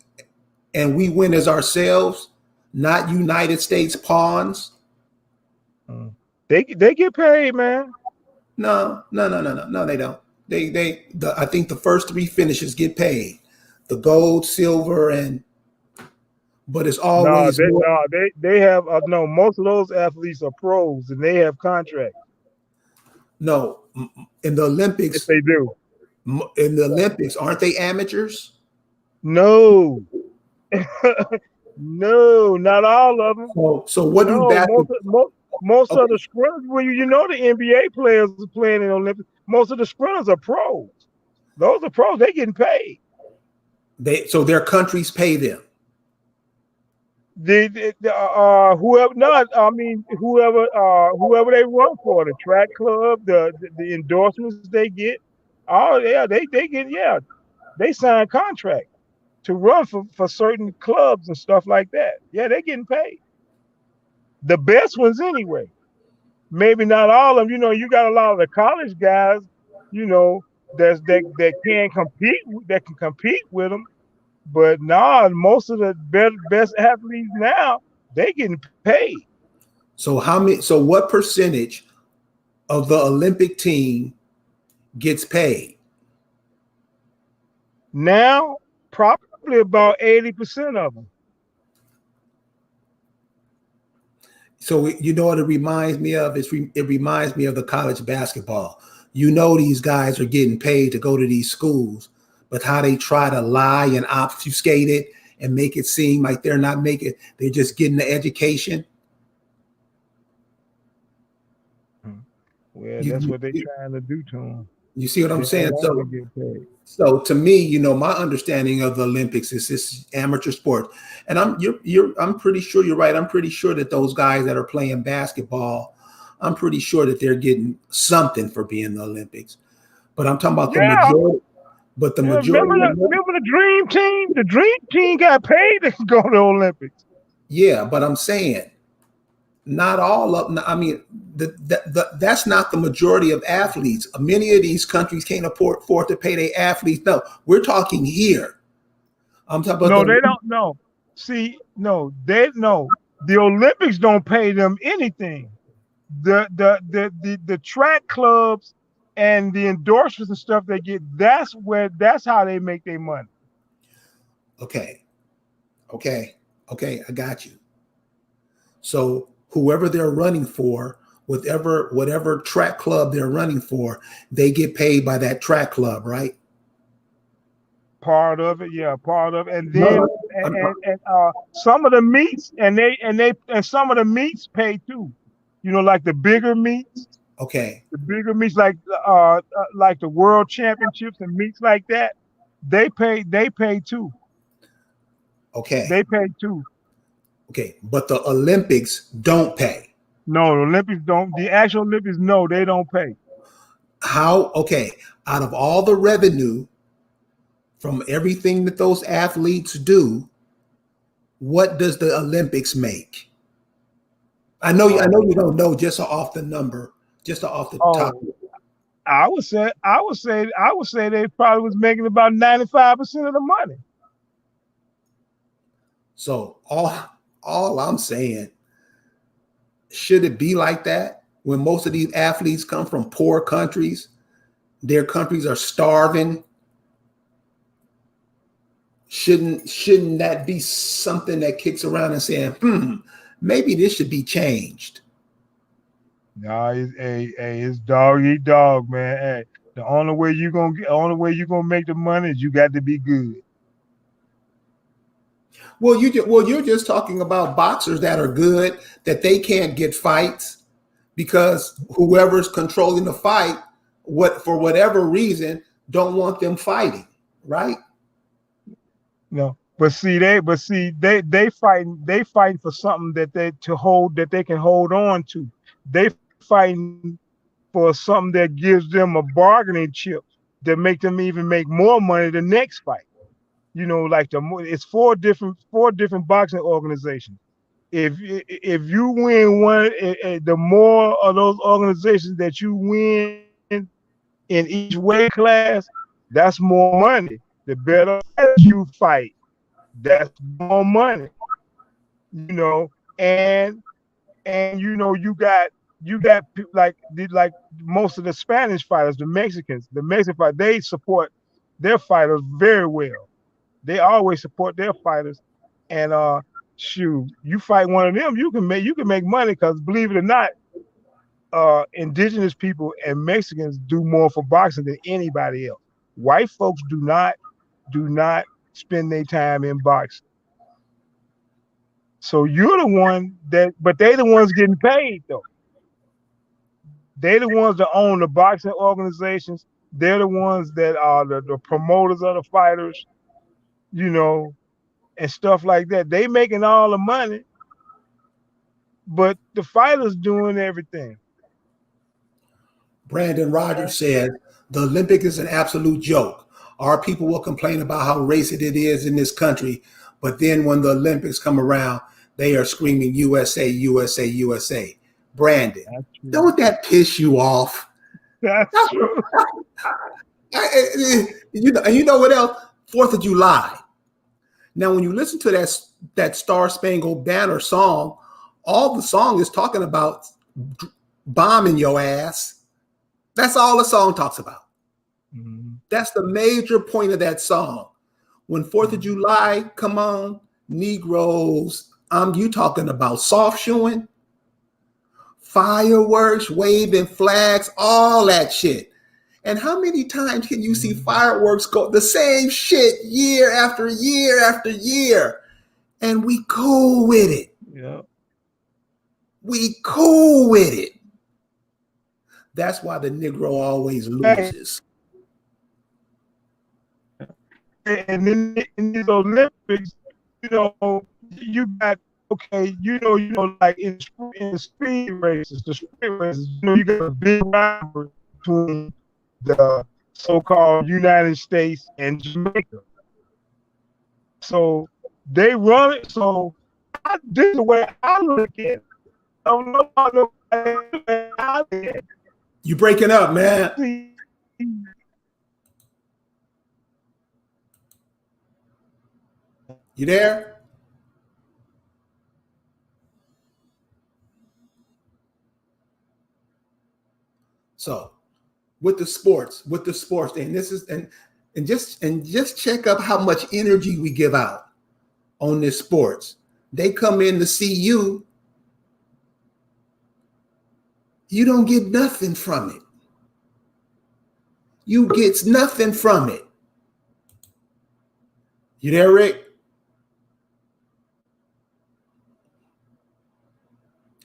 and we win as ourselves, not United States pawns? They get paid, man. No, they don't. I think the first 3 finishes get paid. The gold, silver, but it's always they have no. Most of those athletes are pros and they have contracts. No, in the Olympics, Yes, they do. In the Olympics, aren't they amateurs? No, no, not all of them. So what do No, basketball? most of Okay, the sprinters. Well, you know the NBA players are playing in the Olympics. Most of the sprinters are pros. Those are pros. They getting paid. so their countries pay them. Whoever not, I mean whoever they run for, the track club, the endorsements they get. Oh yeah, they get, yeah, they sign contracts to run for certain clubs and stuff like that. Yeah, they getting paid. The best ones anyway. Maybe not all of them. You know, you got a lot of the college guys, you know, that can compete with them. But nah, most of the best athletes now, they getting paid. So how many? So what percentage of the Olympic team gets paid? Now, probably about 80% of them. So you know what it reminds me of? It reminds me of the college basketball. You know these guys are getting paid to go to these schools, but how they try to lie and obfuscate it and make it seem like they're not making, they're just getting the education. Well, that's You, what they you, trying to do to them. you see what I'm They don't saying? want them to get paid. So to me, you know, my understanding of the Olympics is this amateur sport, and I'm pretty sure you're right. I'm pretty sure that those guys that are playing basketball, I'm pretty sure that they're getting something for being in the Olympics. But I'm talking about the Yeah, majority. But the majority of them, remember the dream team? The dream team got paid to go to the Olympics. yeah. But I'm saying not all of them. I mean, that's not the majority of athletes. Many of these countries can't afford to pay their athletes. No, we're talking here. I'm talking about No, they the don't know. See, no, they no. The Olympics don't pay them anything. The track clubs and the endorsements and stuff they get, that's how they make their money. okay, okay. I got you. So whoever they're running for, whatever track club they're running for, they get paid by that track club, right? Part of it, yeah, part of it. And then No, I'm, some of the meets and some of the meets pay too. You know, like the bigger meets, okay, like the world championships and meets like that, they pay too. okay, They pay too. okay. But the Olympics don't pay. No, the Olympics don't. The actual Olympics, no, they don't pay. How? Okay, out of all the revenue from everything that those athletes do, what does the Olympics make? I know Oh, you don't know just off the number, just off the top. oh, I would say they probably was making about 95% of the money. So all I'm saying, should it be like that when most of these athletes come from poor countries? Their countries are starving. Shouldn't that be something that kicks around and saying, maybe this should be changed? Nah, it's dog eat dog, man. Hey, only way you gonna make the money is you got to be good. You're just talking about boxers that are good, that they can't get fights because whoever's controlling the fight, for whatever reason, don't want them fighting, right? No, but see they fighting for something that they can hold on to. They fighting for something that gives them a bargaining chip that make them even make more money the next fight. You know, like it's four different boxing organizations. If you win one, the more of those organizations that you win in each weight class, that's more money. The better you fight, that's more money. You know, and you got like most of the Spanish fighters, the Mexican fighters, they support their fighters very well. They always support their fighters, and shoot, you fight one of them, you can make money because believe it or not, indigenous people and Mexicans do more for boxing than anybody else. White folks do not spend their time in boxing. So you're the one but they the ones getting paid though. They the ones that own the boxing organizations. They're the ones that are the promoters of the fighters, you know, and stuff like that. They making all the money, but the fighters doing everything. Brandon Rogers said, the Olympic is an absolute joke. Our people will complain about how racist it is in this country, but then when the Olympics come around, they are screaming USA, USA, USA. Brandon, don't that piss you off? That's true. You know what else? 4th of July. Now, when you listen to that Star Spangled Banner song, all the song is talking about bombing your ass. That's all the song talks about. Mm-hmm. That's the major point of that song. When 4th of July come on, Negroes, you talking about soft shoeing, fireworks, waving flags, all that shit. And how many times can you see fireworks go the same shit year after year after year? And we cool with it. Yeah. We cool with it. That's why the Negro always loses. And then in these Olympics, you know, you got like in speed races, you got a big rivalry between the so-called United States and Jamaica. So they run it. So this is the way I look at it. I don't know about nobody out there. You breaking up, man. You there? So with the sports, and this is and just check up how much energy we give out on this sports. They come in to see you. You don't get nothing from it. You get nothing from it. You there, Rick?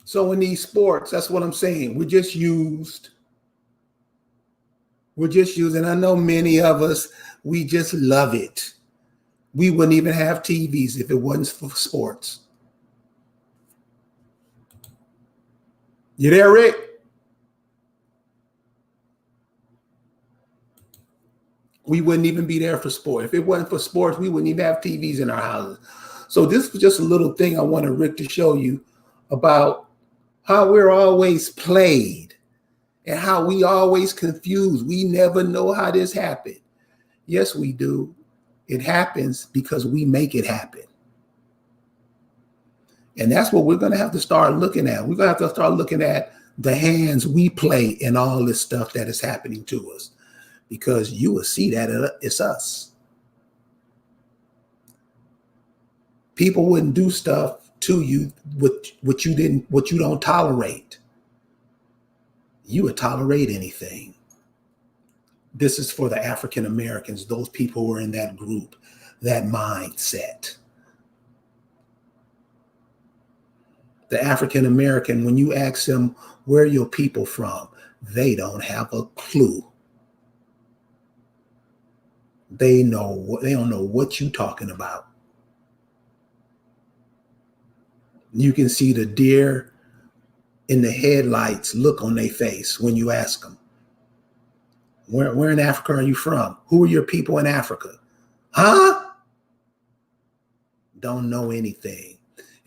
So in these sports, that's what I'm saying. We're just used. And I know many of us, we just love it. We wouldn't even have TVs if it wasn't for sports. You there, Rick? We wouldn't even be there for sport. If it wasn't for sports, we wouldn't even have TVs in our houses. So this was just a little thing I wanted Rick to show you about how we're always played and how we always confused. We never know how this happened. Yes, we do. It happens because we make it happen. And that's what we're going to have to start looking at. We're going to have to start looking at the hands we play in all this stuff that is happening to us, because you will see that it's us. People wouldn't do stuff to you what you don't tolerate. You would tolerate anything. This is for the African Americans, those people who are in that group, that mindset. The African American, when you ask them, where are your people from? They don't have a clue. They don't know what you're talking about. You can see the deer in the headlights look on their face when you ask them, where in Africa are you from? Who are your people in Africa? Huh? Don't know anything.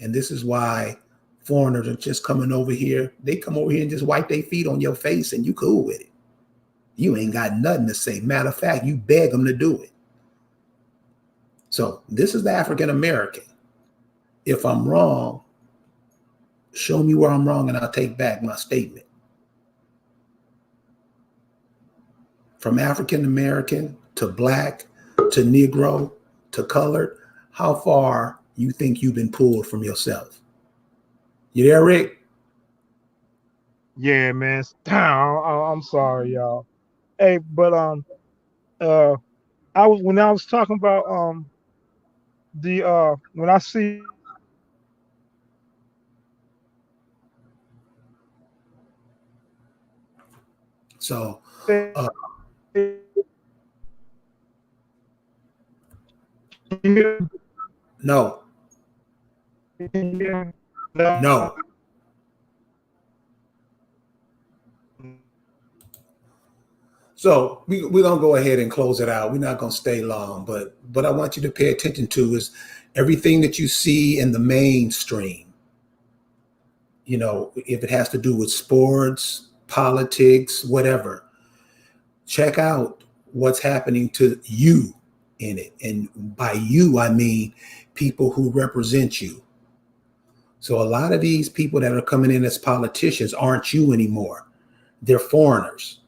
And this is why foreigners are just coming over here. They come over here and just wipe their feet on your face and you cool with it. You ain't got nothing to say. Matter of fact, you beg them to do it. So this is the African American. If I'm wrong, show me where I'm wrong and I'll take back my statement. From African American to Black to Negro to colored, how far you think you've been pulled from yourself? You there, Rick? Yeah, man. I'm sorry, y'all. Hey, but when I was talking about the when I see So uh, no, no. So we're gonna go ahead and close it out. We're not gonna stay long, but I want you to pay attention to is everything that you see in the mainstream. You know, if it has to do with sports, politics, whatever, check out what's happening to you in it. And by you, I mean people who represent you. So a lot of these people that are coming in as politicians aren't you anymore. They're foreigners.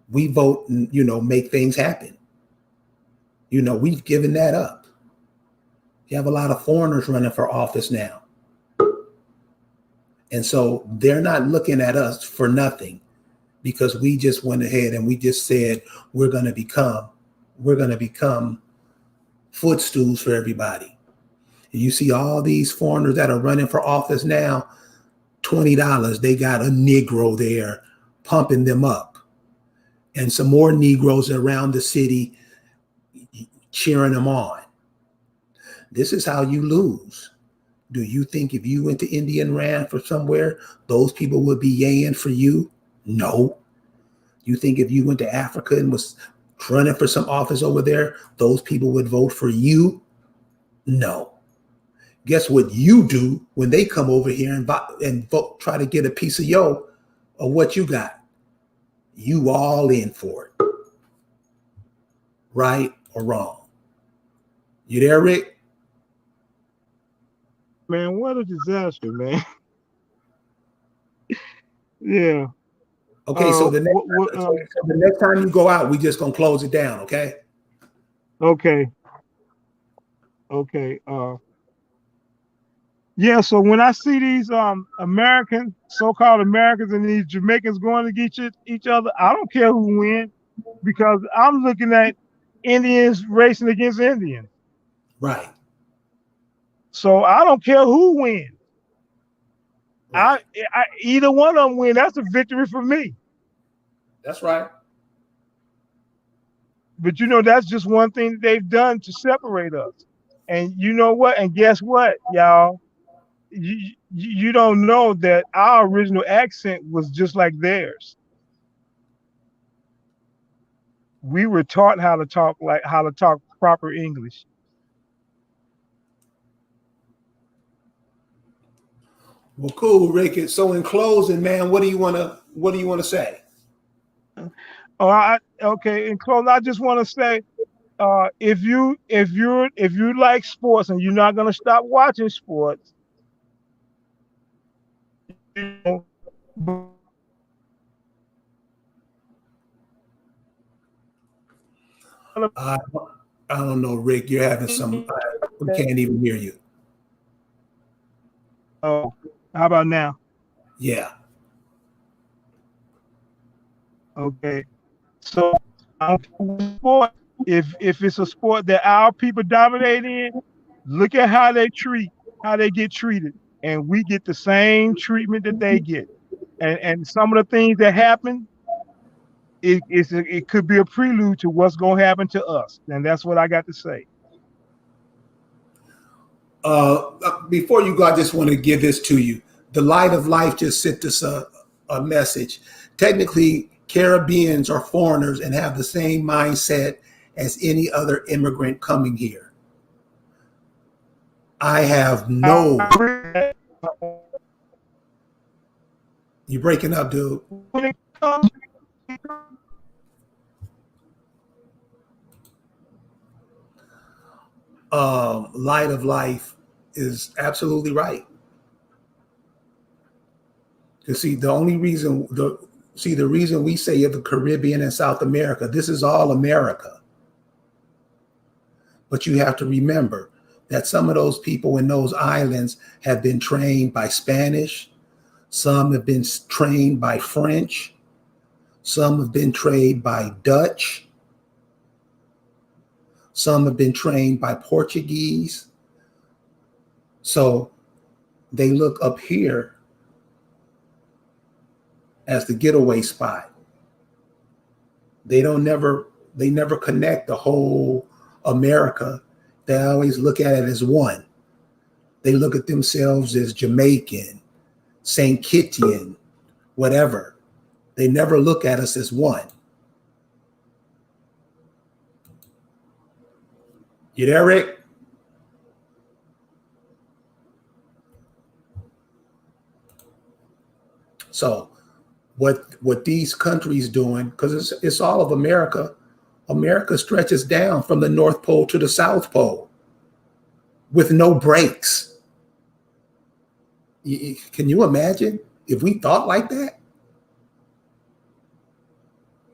We vote and, make things happen. We've given that up. You have a lot of foreigners running for office now. And so they're not looking at us for nothing because we just went ahead and we just said we're going to become footstools for everybody. And you see all these foreigners that are running for office now, $20, they got a Negro there pumping them up. And some more Negroes around the city cheering them on. This is how you lose. Do you think if you went to India and ran for somewhere, those people would be yaying for you? No. You think if you went to Africa and was running for some office over there, those people would vote for you? No. Guess what you do when they come over here and vote, try to get a piece of what you got? You all in for it. Right or wrong? You there, Rick? Man, what a disaster, man. Yeah. Okay, so the next time you go out, we just gonna close it down, okay? Okay. Yeah, so when I see these American, so-called Americans and these Jamaicans going to each other, I don't care who wins because I'm looking at Indians racing against Indians. Right. So I don't care who wins. Right. Either one of them win, that's a victory for me. That's right. But that's just one thing they've done to separate us. And you know what? And guess what, y'all? You don't know that our original accent was just like theirs. We were taught how to talk proper English. Well, cool, Rick. So in closing, man, what do you want to say? Okay. In closing, I just want to say, if you like sports and you're not gonna stop watching sports, I don't know, Rick. You're having some. We can't even hear you. Oh, how about now? Yeah. Okay. So, sport, if it's a sport that our people dominate in, look at how they get treated, and we get the same treatment that they get. And some of the things that happen, it could be a prelude to what's going to happen to us, and that's what I got to say. Before you go, I just want to give this to you. The Light of Life just sent us a message. Technically, Caribbeans are foreigners and have the same mindset as any other immigrant coming here. I have no. You're breaking up, dude. Light of Life is absolutely right. You see, the reason we say the Caribbean and South America, this is all America. But you have to remember that some of those people in those islands have been trained by Spanish. Some have been trained by French. Some have been trained by Dutch. Some have been trained by Portuguese. So they look up here as the getaway spot. They never connect the whole America. They always look at it as one. They look at themselves as Jamaican, St. Kittian, whatever. They never look at us as one. You there, Rick? So what these countries doing, because it's all of America. America stretches down from the North Pole to the South Pole with no breaks. Can you imagine if we thought like that?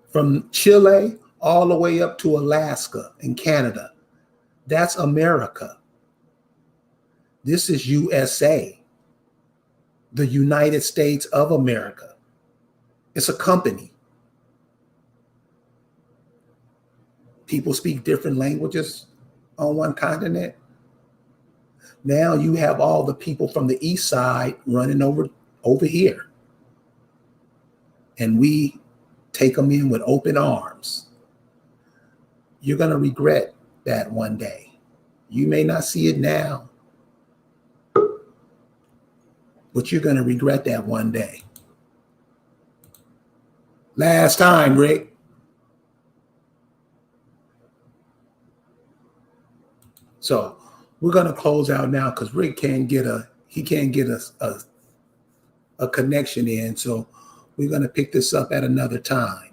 From Chile all the way up to Alaska and Canada. That's America. This is USA, the United States of America. It's a company. People speak different languages on one continent. Now you have all the people from the east side running over here. And we take them in with open arms. You're going to regret that one day. You may not see it now, but you're going to regret that one day. Last time, Rick. So we're going to close out now because Rick can't get a connection in. So we're going to pick this up at another time.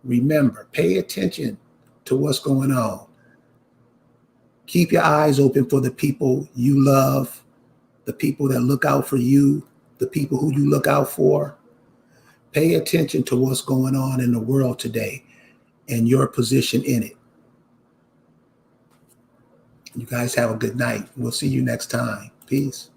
Remember, pay attention to what's going on. Keep your eyes open for the people you love, the people that look out for you, the people who you look out for. Pay attention to what's going on in the world today and your position in it. You guys have a good night. We'll see you next time. Peace.